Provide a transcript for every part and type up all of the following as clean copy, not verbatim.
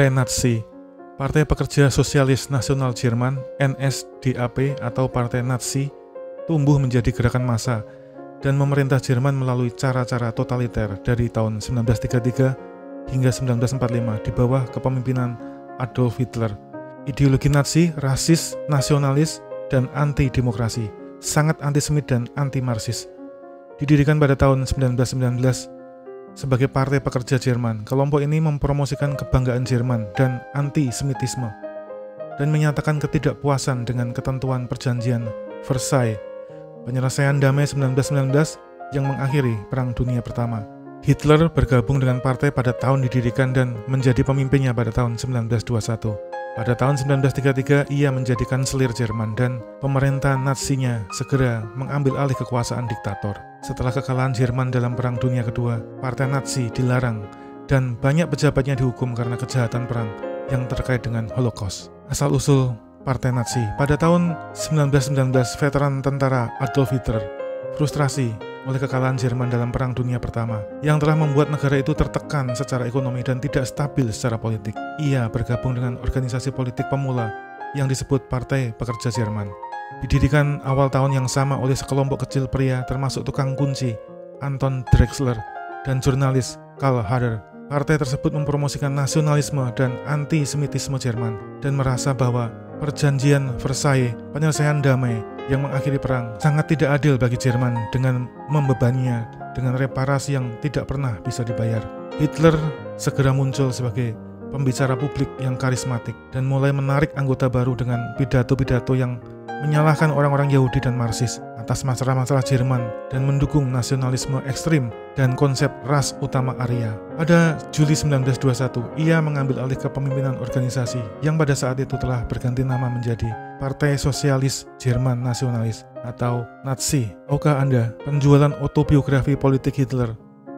Partai Nazi, Partai Pekerja Sosialis Nasional Jerman (NSDAP) atau Partai Nazi tumbuh menjadi gerakan massa dan memerintah Jerman melalui cara-cara totaliter dari tahun 1933 hingga 1945 di bawah kepemimpinan Adolf Hitler. Ideologi Nazi rasis, nasionalis, dan anti-demokrasi, sangat antisemit dan anti-marxis. Didirikan pada tahun 1919 sebagai Partai Pekerja Jerman, kelompok ini mempromosikan kebanggaan Jerman dan anti-semitisme dan menyatakan ketidakpuasan dengan ketentuan perjanjian Versailles, penyelesaian damai 1919 yang mengakhiri Perang Dunia Pertama. Hitler bergabung dengan partai pada tahun didirikan dan menjadi pemimpinnya pada tahun 1921. Pada tahun 1933, ia menjadi kanselir Jerman dan pemerintah Nazinya segera mengambil alih kekuasaan diktator. Setelah kekalahan Jerman dalam Perang Dunia Kedua, Partai Nazi dilarang dan banyak pejabatnya dihukum karena kejahatan perang yang terkait dengan Holocaust. Asal-usul Partai Nazi. Pada tahun 1919, veteran tentara Adolf Hitler frustrasi oleh kekalahan Jerman dalam Perang Dunia Pertama yang telah membuat negara itu tertekan secara ekonomi dan tidak stabil secara politik. Ia bergabung dengan organisasi politik pemula yang disebut Partai Pekerja Jerman. Didirikan awal tahun yang sama oleh sekelompok kecil pria termasuk tukang kunci Anton Drexler dan jurnalis Karl Harder. Partai tersebut mempromosikan nasionalisme dan anti-semitisme Jerman dan merasa bahwa perjanjian Versailles, penyelesaian damai yang mengakhiri perang, sangat tidak adil bagi Jerman dengan membebaninya dengan reparasi yang tidak pernah bisa dibayar. Hitler segera muncul sebagai pembicara publik yang karismatik dan mulai menarik anggota baru dengan pidato-pidato yang menyalahkan orang-orang Yahudi dan Marxis atas masalah-masalah Jerman dan mendukung nasionalisme ekstrim dan konsep ras utama Arya. Pada Juli 1921, ia mengambil alih kepemimpinan organisasi yang pada saat itu telah berganti nama menjadi Partai Sosialis Jerman Nasionalis atau Nazi. Tahukah Anda, penjualan autobiografi politik Hitler,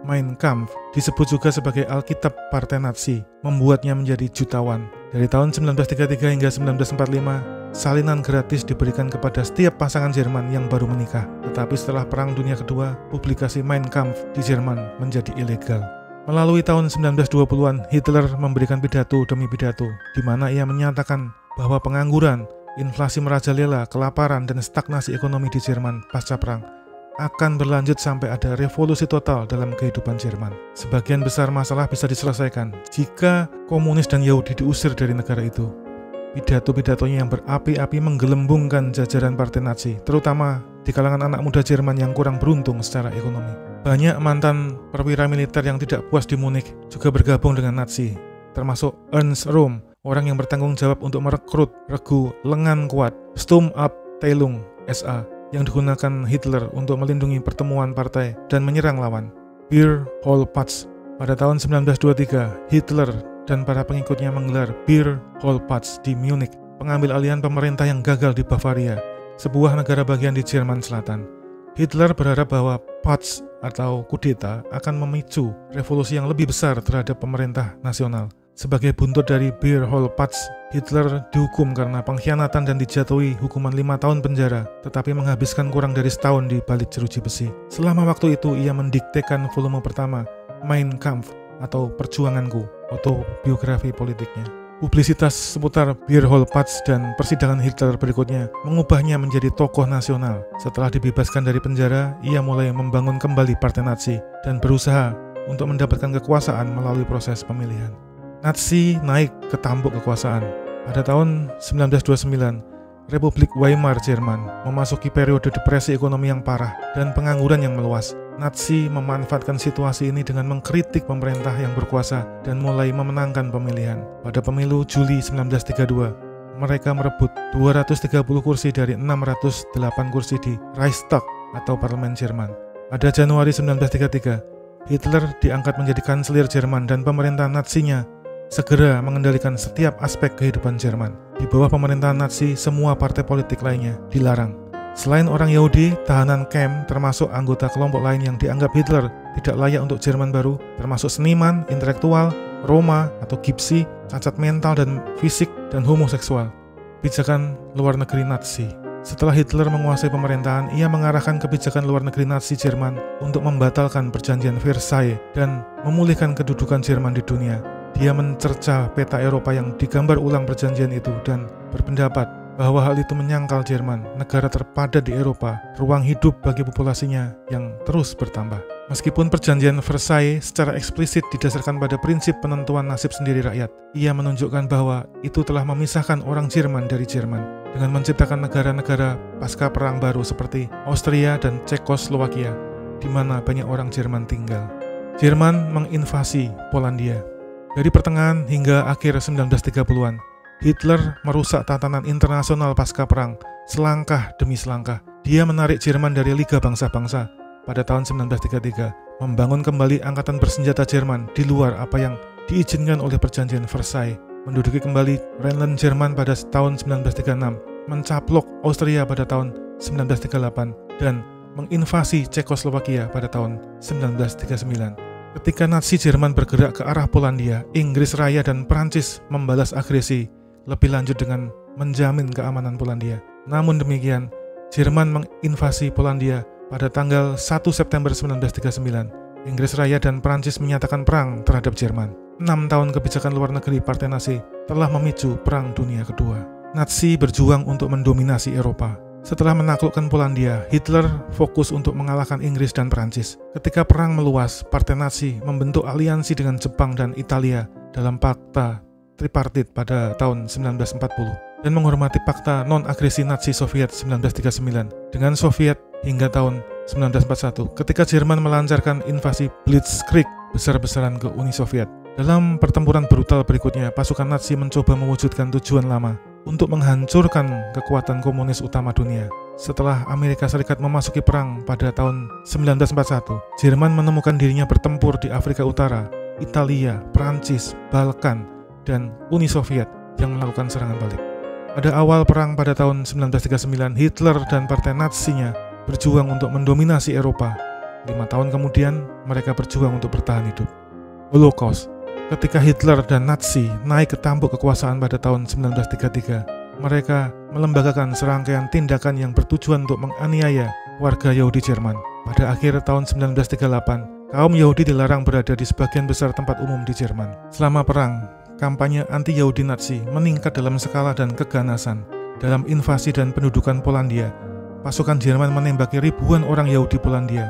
Mein Kampf, disebut juga sebagai Alkitab Partai Nazi, membuatnya menjadi jutawan. Dari tahun 1933 hingga 1945, salinan gratis diberikan kepada setiap pasangan Jerman yang baru menikah. Tetapi setelah Perang Dunia Kedua, publikasi Mein Kampf di Jerman menjadi ilegal. Melalui tahun 1920-an, Hitler memberikan pidato demi pidato, di mana ia menyatakan bahwa pengangguran, inflasi merajalela, kelaparan, dan stagnasi ekonomi di Jerman pasca perang akan berlanjut sampai ada revolusi total dalam kehidupan Jerman. Sebagian besar masalah bisa diselesaikan jika komunis dan Yahudi diusir dari negara itu. Pidato-pidatonya yang berapi-api menggelembungkan jajaran Partai Nazi, terutama di kalangan anak muda Jerman yang kurang beruntung secara ekonomi. Banyak mantan perwira militer yang tidak puas di Munich juga bergabung dengan Nazi, termasuk Ernst Röhm, orang yang bertanggung jawab untuk merekrut regu lengan kuat Sturmabteilung SA yang digunakan Hitler untuk melindungi pertemuan partai dan menyerang lawan. Beer-Hall-Platz. Pada tahun 1923, Hitler dan para pengikutnya menggelar Beer-Hall-Platz di Munich, pengambil alihan pemerintah yang gagal di Bavaria, sebuah negara bagian di Jerman Selatan. Hitler berharap bahwa Platz atau kudeta akan memicu revolusi yang lebih besar terhadap pemerintah nasional. Sebagai buntut dari Beer-Hall-Platz, Hitler dihukum karena pengkhianatan dan dijatuhi hukuman 5 tahun penjara, tetapi menghabiskan kurang dari setahun di balik jeruji besi. Selama waktu itu, ia mendiktekan volume pertama Mein Kampf atau Perjuanganku, autobiografi politiknya. Publisitas seputar Beer-Hall-Platz dan persidangan Hitler berikutnya mengubahnya menjadi tokoh nasional. Setelah dibebaskan dari penjara, ia mulai membangun kembali Partai Nazi dan berusaha untuk mendapatkan kekuasaan melalui proses pemilihan. Nazi naik ke tampuk kekuasaan. Pada tahun 1929, Republik Weimar Jerman memasuki periode depresi ekonomi yang parah dan pengangguran yang meluas. Nazi memanfaatkan situasi ini dengan mengkritik pemerintah yang berkuasa dan mulai memenangkan pemilihan. Pada pemilu Juli 1932, mereka merebut 230 kursi dari 608 kursi di Reichstag atau parlemen Jerman. Pada Januari 1933, Hitler diangkat menjadi kanselir Jerman dan pemerintah Nazinya segera mengendalikan setiap aspek kehidupan Jerman. Di bawah pemerintahan Nazi, semua partai politik lainnya dilarang. Selain orang Yahudi, tahanan camp termasuk anggota kelompok lain yang dianggap Hitler tidak layak untuk Jerman baru, termasuk seniman, intelektual, Roma atau Gypsy, cacat mental dan fisik, dan homoseksual. Kebijakan luar negeri Nazi. Setelah Hitler menguasai pemerintahan, ia mengarahkan kebijakan luar negeri Nazi Jerman untuk membatalkan perjanjian Versailles dan memulihkan kedudukan Jerman di dunia Dia mencerca peta Eropa yang digambar ulang perjanjian itu dan berpendapat bahwa hal itu menyangkal Jerman, negara terpadat di Eropa, ruang hidup bagi populasinya yang terus bertambah. Meskipun perjanjian Versailles secara eksplisit didasarkan pada prinsip penentuan nasib sendiri rakyat, ia menunjukkan bahwa itu telah memisahkan orang Jerman dari Jerman dengan menciptakan negara-negara pasca perang baru seperti Austria dan Cekoslowakia, di mana banyak orang Jerman tinggal. Jerman menginvasi Polandia. Dari pertengahan hingga akhir 1930-an, Hitler merusak tatanan internasional pasca perang selangkah demi selangkah. Dia menarik Jerman dari Liga Bangsa-Bangsa pada tahun 1933, membangun kembali angkatan bersenjata Jerman di luar apa yang diizinkan oleh perjanjian Versailles, menduduki kembali Rhineland Jerman pada tahun 1936, mencaplok Austria pada tahun 1938, dan menginvasi Cekoslowakia pada tahun 1939. Ketika Nazi Jerman bergerak ke arah Polandia, Inggris Raya dan Prancis membalas agresi lebih lanjut dengan menjamin keamanan Polandia. Namun demikian, Jerman menginvasi Polandia pada tanggal 1 September 1939. Inggris Raya dan Prancis menyatakan perang terhadap Jerman. 6 tahun kebijakan luar negeri Partai Nazi telah memicu Perang Dunia Kedua. Nazi berjuang untuk mendominasi Eropa. Setelah menaklukkan Polandia, Hitler fokus untuk mengalahkan Inggris dan Prancis. Ketika perang meluas, Partai Nazi membentuk aliansi dengan Jepang dan Italia dalam Pakta Tripartit pada tahun 1940 dan menghormati Pakta Non-Agresi Nazi Soviet 1939 dengan Soviet hingga tahun 1941 ketika Jerman melancarkan invasi Blitzkrieg besar-besaran ke Uni Soviet. Dalam pertempuran brutal berikutnya, pasukan Nazi mencoba mewujudkan tujuan lama untuk menghancurkan kekuatan komunis utama dunia. Setelah Amerika Serikat memasuki perang pada tahun 1941, Jerman menemukan dirinya bertempur di Afrika Utara, Italia, Prancis, Balkan, dan Uni Soviet yang melakukan serangan balik. Pada awal perang pada tahun 1939, Hitler dan partai Nazi-nya berjuang untuk mendominasi Eropa. 5 tahun kemudian, mereka berjuang untuk bertahan hidup. Holocaust. Ketika Hitler dan Nazi naik ke tampuk kekuasaan pada tahun 1933, mereka melembagakan serangkaian tindakan yang bertujuan untuk menganiaya warga Yahudi Jerman. Pada akhir tahun 1938, kaum Yahudi dilarang berada di sebagian besar tempat umum di Jerman. Selama perang, kampanye anti-Yahudi Nazi meningkat dalam skala dan keganasan. Dalam invasi dan pendudukan Polandia, pasukan Jerman menembaki ribuan orang Yahudi Polandia,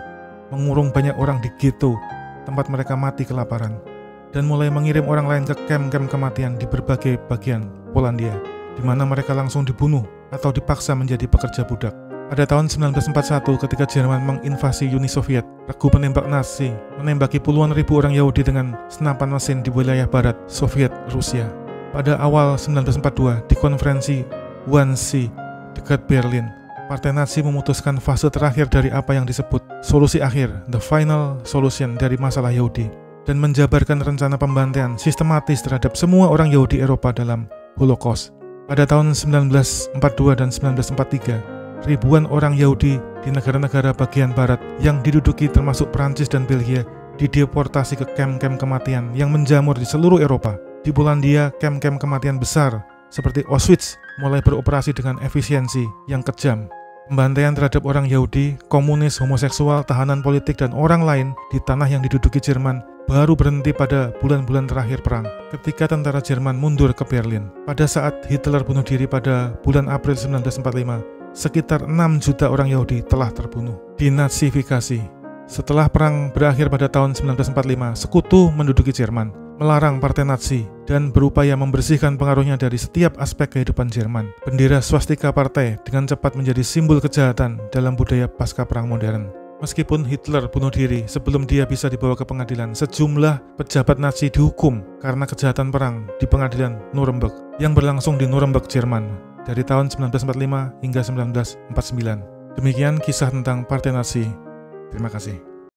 mengurung banyak orang di ghetto, tempat mereka mati kelaparan, dan mulai mengirim orang lain ke kem-kem kematian di berbagai bagian Polandia, di mana mereka langsung dibunuh atau dipaksa menjadi pekerja budak. Pada tahun 1941, ketika Jerman menginvasi Uni Soviet, regu penembak Nazi menembaki puluhan ribu orang Yahudi dengan senapan mesin di wilayah barat Soviet Rusia. Pada awal 1942, di konferensi Wannsee dekat Berlin, Partai Nazi memutuskan fase terakhir dari apa yang disebut solusi akhir, the final solution dari masalah Yahudi, dan menjabarkan rencana pembantaian sistematis terhadap semua orang Yahudi Eropa dalam Holocaust. Pada tahun 1942 dan 1943, ribuan orang Yahudi di negara-negara bagian barat yang diduduki termasuk Prancis dan Belgia dideportasi ke kem-kem kematian yang menjamur di seluruh Eropa. Di Polandia, kem-kem kematian besar seperti Auschwitz mulai beroperasi dengan efisiensi yang kejam. Pembantaian terhadap orang Yahudi, komunis, homoseksual, tahanan politik, dan orang lain di tanah yang diduduki Jerman baru berhenti pada bulan-bulan terakhir perang, ketika tentara Jerman mundur ke Berlin. Pada saat Hitler bunuh diri pada bulan April 1945, sekitar 6 juta orang Yahudi telah terbunuh. Dinasifikasi. Setelah perang berakhir pada tahun 1945, sekutu menduduki Jerman, melarang partai Nazi, dan berupaya membersihkan pengaruhnya dari setiap aspek kehidupan Jerman. Bendera swastika partai dengan cepat menjadi simbol kejahatan dalam budaya pasca perang modern. Meskipun Hitler bunuh diri sebelum dia bisa dibawa ke pengadilan, sejumlah pejabat Nazi dihukum karena kejahatan perang di pengadilan Nuremberg yang berlangsung di Nuremberg, Jerman dari tahun 1945 hingga 1949. Demikian kisah tentang Partai Nazi. Terima kasih.